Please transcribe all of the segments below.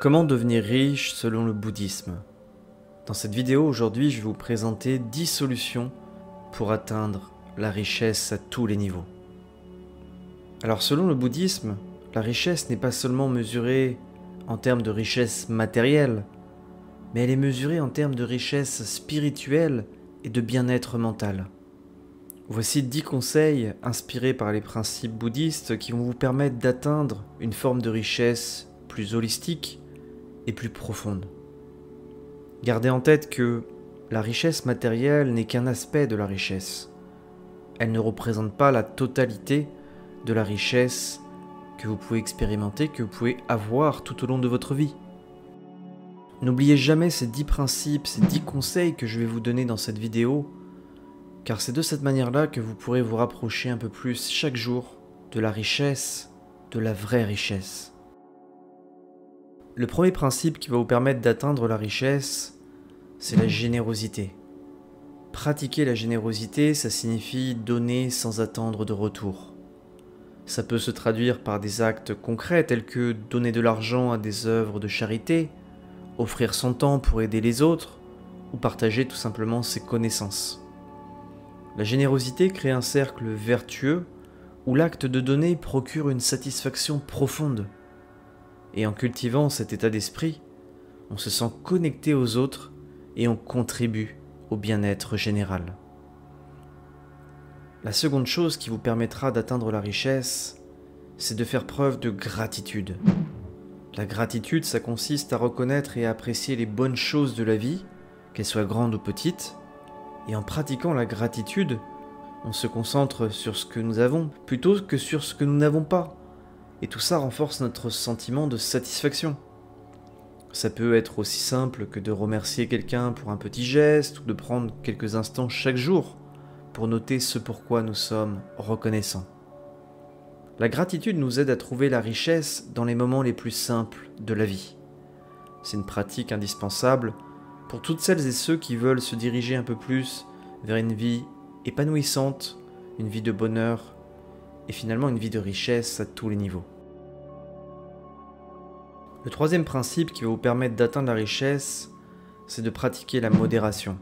Comment devenir riche selon le bouddhisme? Dans cette vidéo aujourd'hui, je vais vous présenter 10 solutions pour atteindre la richesse à tous les niveaux. Alors selon le bouddhisme, la richesse n'est pas seulement mesurée en termes de richesse matérielle, mais elle est mesurée en termes de richesse spirituelle et de bien-être mental. Voici 10 conseils inspirés par les principes bouddhistes qui vont vous permettre d'atteindre une forme de richesse plus holistique et plus profonde. Gardez en tête que la richesse matérielle n'est qu'un aspect de la richesse. Elle ne représente pas la totalité de la richesse que vous pouvez expérimenter, que vous pouvez avoir tout au long de votre vie. N'oubliez jamais ces 10 principes, ces 10 conseils que je vais vous donner dans cette vidéo, car c'est de cette manière-là que vous pourrez vous rapprocher un peu plus chaque jour de la richesse, de la vraie richesse. Le premier principe qui va vous permettre d'atteindre la richesse, c'est la générosité. Pratiquer la générosité, ça signifie donner sans attendre de retour. Ça peut se traduire par des actes concrets tels que donner de l'argent à des œuvres de charité, offrir son temps pour aider les autres, ou partager tout simplement ses connaissances. La générosité crée un cercle vertueux où l'acte de donner procure une satisfaction profonde. Et en cultivant cet état d'esprit, on se sent connecté aux autres et on contribue au bien-être général. La seconde chose qui vous permettra d'atteindre la richesse, c'est de faire preuve de gratitude. La gratitude, ça consiste à reconnaître et à apprécier les bonnes choses de la vie, qu'elles soient grandes ou petites, et en pratiquant la gratitude, on se concentre sur ce que nous avons plutôt que sur ce que nous n'avons pas. Et tout ça renforce notre sentiment de satisfaction. Ça peut être aussi simple que de remercier quelqu'un pour un petit geste ou de prendre quelques instants chaque jour pour noter ce pourquoi nous sommes reconnaissants. La gratitude nous aide à trouver la richesse dans les moments les plus simples de la vie. C'est une pratique indispensable pour toutes celles et ceux qui veulent se diriger un peu plus vers une vie épanouissante, une vie de bonheur et finalement une vie de richesse à tous les niveaux. Le troisième principe qui va vous permettre d'atteindre la richesse, c'est de pratiquer la modération.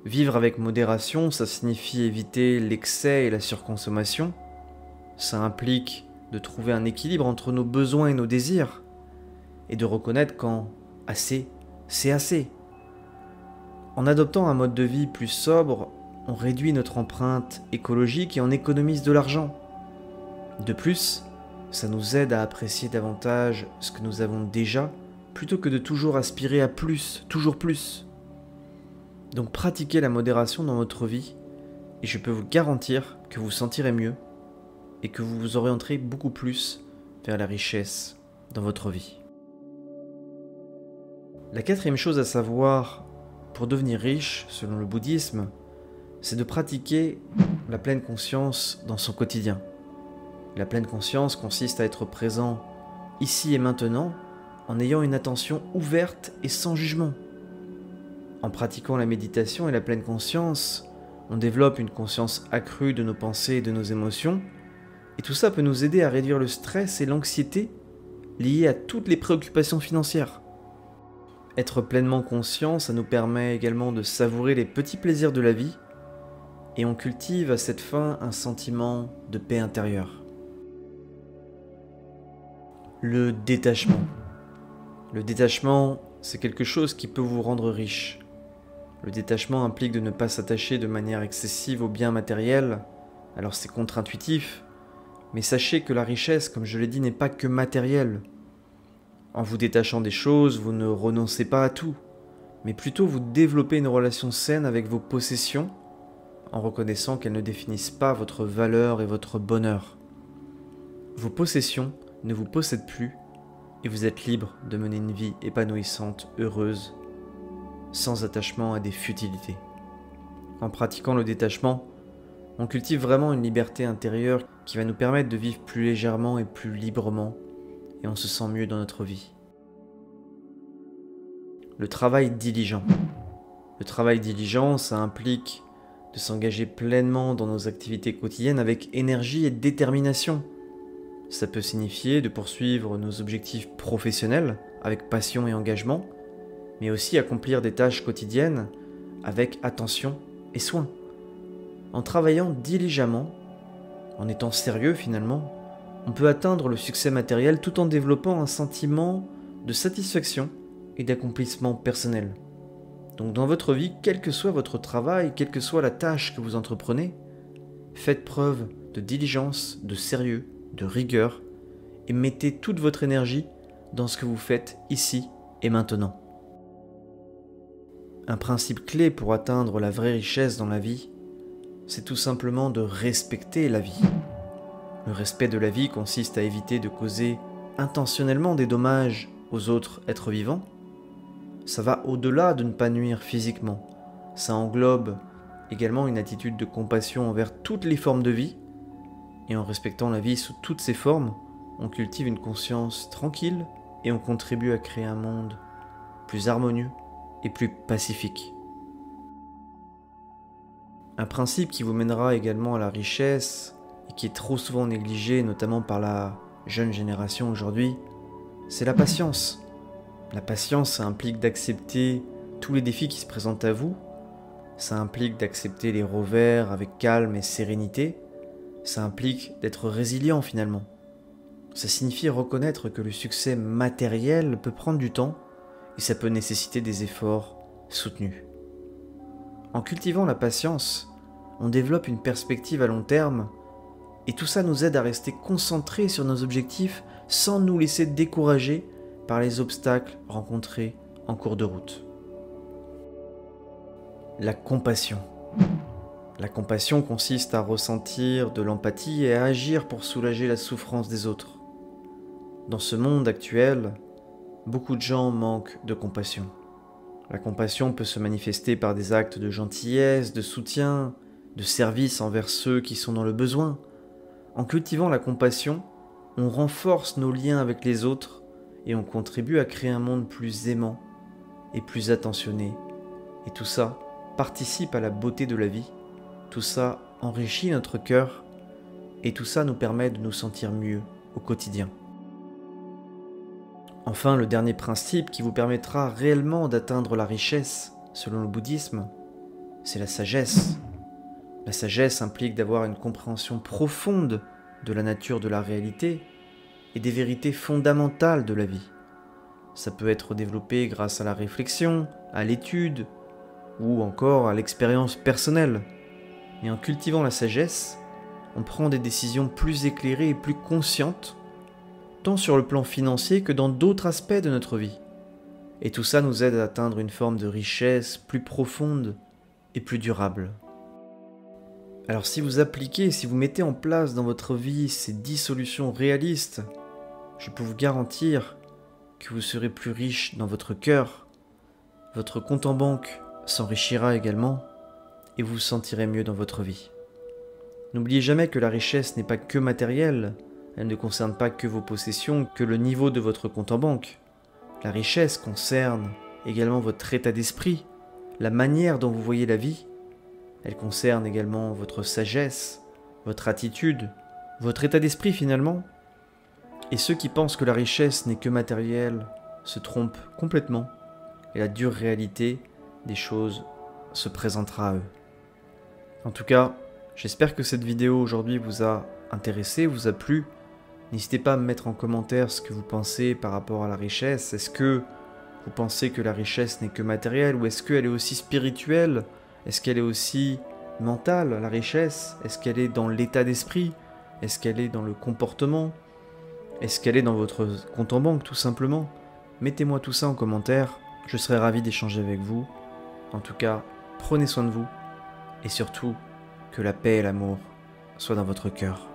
Vivre avec modération, ça signifie éviter l'excès et la surconsommation. Ça implique de trouver un équilibre entre nos besoins et nos désirs, et de reconnaître quand assez, c'est assez. En adoptant un mode de vie plus sobre, on réduit notre empreinte écologique et on économise de l'argent. De plus, ça nous aide à apprécier davantage ce que nous avons déjà, plutôt que de toujours aspirer à plus, toujours plus. Donc pratiquez la modération dans votre vie, et je peux vous garantir que vous vous sentirez mieux, et que vous vous orienterez beaucoup plus vers la richesse dans votre vie. La quatrième chose à savoir pour devenir riche, selon le bouddhisme, c'est de pratiquer la pleine conscience dans son quotidien. La pleine conscience consiste à être présent ici et maintenant en ayant une attention ouverte et sans jugement. En pratiquant la méditation et la pleine conscience, on développe une conscience accrue de nos pensées et de nos émotions, et tout ça peut nous aider à réduire le stress et l'anxiété liés à toutes les préoccupations financières. Être pleinement conscient, ça nous permet également de savourer les petits plaisirs de la vie, et on cultive à cette fin un sentiment de paix intérieure. Le détachement. Le détachement, c'est quelque chose qui peut vous rendre riche. Le détachement implique de ne pas s'attacher de manière excessive aux biens matériels, alors c'est contre-intuitif, mais sachez que la richesse, comme je l'ai dit, n'est pas que matérielle. En vous détachant des choses, vous ne renoncez pas à tout, mais plutôt vous développez une relation saine avec vos possessions, en reconnaissant qu'elles ne définissent pas votre valeur et votre bonheur. Vos possessions ne vous possèdent plus, et vous êtes libre de mener une vie épanouissante, heureuse, sans attachement à des futilités. En pratiquant le détachement, on cultive vraiment une liberté intérieure qui va nous permettre de vivre plus légèrement et plus librement, et on se sent mieux dans notre vie. Le travail diligent. Le travail diligent, ça implique de s'engager pleinement dans nos activités quotidiennes avec énergie et détermination. Ça peut signifier de poursuivre nos objectifs professionnels avec passion et engagement, mais aussi accomplir des tâches quotidiennes avec attention et soin. En travaillant diligemment, en étant sérieux finalement, on peut atteindre le succès matériel tout en développant un sentiment de satisfaction et d'accomplissement personnel. Donc dans votre vie, quel que soit votre travail, quelle que soit la tâche que vous entreprenez, faites preuve de diligence, de sérieux, de rigueur et mettez toute votre énergie dans ce que vous faites ici et maintenant. Un principe clé pour atteindre la vraie richesse dans la vie, c'est tout simplement de respecter la vie. Le respect de la vie consiste à éviter de causer intentionnellement des dommages aux autres êtres vivants. Ça va au-delà de ne pas nuire physiquement. Ça englobe également une attitude de compassion envers toutes les formes de vie. Et en respectant la vie sous toutes ses formes, on cultive une conscience tranquille et on contribue à créer un monde plus harmonieux et plus pacifique. Un principe qui vous mènera également à la richesse et qui est trop souvent négligé, notamment par la jeune génération aujourd'hui, c'est la patience. La patience, ça implique d'accepter tous les défis qui se présentent à vous, ça implique d'accepter les revers avec calme et sérénité, ça implique d'être résilient finalement. Ça signifie reconnaître que le succès matériel peut prendre du temps et ça peut nécessiter des efforts soutenus. En cultivant la patience, on développe une perspective à long terme et tout ça nous aide à rester concentrés sur nos objectifs sans nous laisser décourager par les obstacles rencontrés en cours de route. La compassion. La compassion consiste à ressentir de l'empathie et à agir pour soulager la souffrance des autres. Dans ce monde actuel, beaucoup de gens manquent de compassion. La compassion peut se manifester par des actes de gentillesse, de soutien, de service envers ceux qui sont dans le besoin. En cultivant la compassion, on renforce nos liens avec les autres et on contribue à créer un monde plus aimant et plus attentionné. Et tout ça participe à la beauté de la vie, tout ça enrichit notre cœur et tout ça nous permet de nous sentir mieux au quotidien. Enfin, le dernier principe qui vous permettra réellement d'atteindre la richesse, selon le bouddhisme, c'est la sagesse. La sagesse implique d'avoir une compréhension profonde de la nature de la réalité et des vérités fondamentales de la vie. Ça peut être développé grâce à la réflexion, à l'étude ou encore à l'expérience personnelle. Et en cultivant la sagesse, on prend des décisions plus éclairées et plus conscientes, tant sur le plan financier que dans d'autres aspects de notre vie. Et tout ça nous aide à atteindre une forme de richesse plus profonde et plus durable. Alors si vous appliquez, si vous mettez en place dans votre vie ces 10 solutions réalistes, je peux vous garantir que vous serez plus riche dans votre cœur, votre compte en banque s'enrichira également et vous vous sentirez mieux dans votre vie. N'oubliez jamais que la richesse n'est pas que matérielle, elle ne concerne pas que vos possessions, que le niveau de votre compte en banque. La richesse concerne également votre état d'esprit, la manière dont vous voyez la vie. Elle concerne également votre sagesse, votre attitude, votre état d'esprit finalement. Et ceux qui pensent que la richesse n'est que matérielle se trompent complètement et la dure réalité des choses se présentera à eux. En tout cas, j'espère que cette vidéo aujourd'hui vous a intéressé, vous a plu. N'hésitez pas à me mettre en commentaire ce que vous pensez par rapport à la richesse. Est-ce que vous pensez que la richesse n'est que matérielle ou est-ce qu'elle est aussi spirituelle? Est-ce qu'elle est aussi mentale, la richesse? Est-ce qu'elle est dans l'état d'esprit? Est-ce qu'elle est dans le comportement? Est-ce qu'elle est dans votre compte en banque tout simplement? Mettez-moi tout ça en commentaire, je serai ravi d'échanger avec vous. En tout cas, prenez soin de vous et surtout que la paix et l'amour soient dans votre cœur.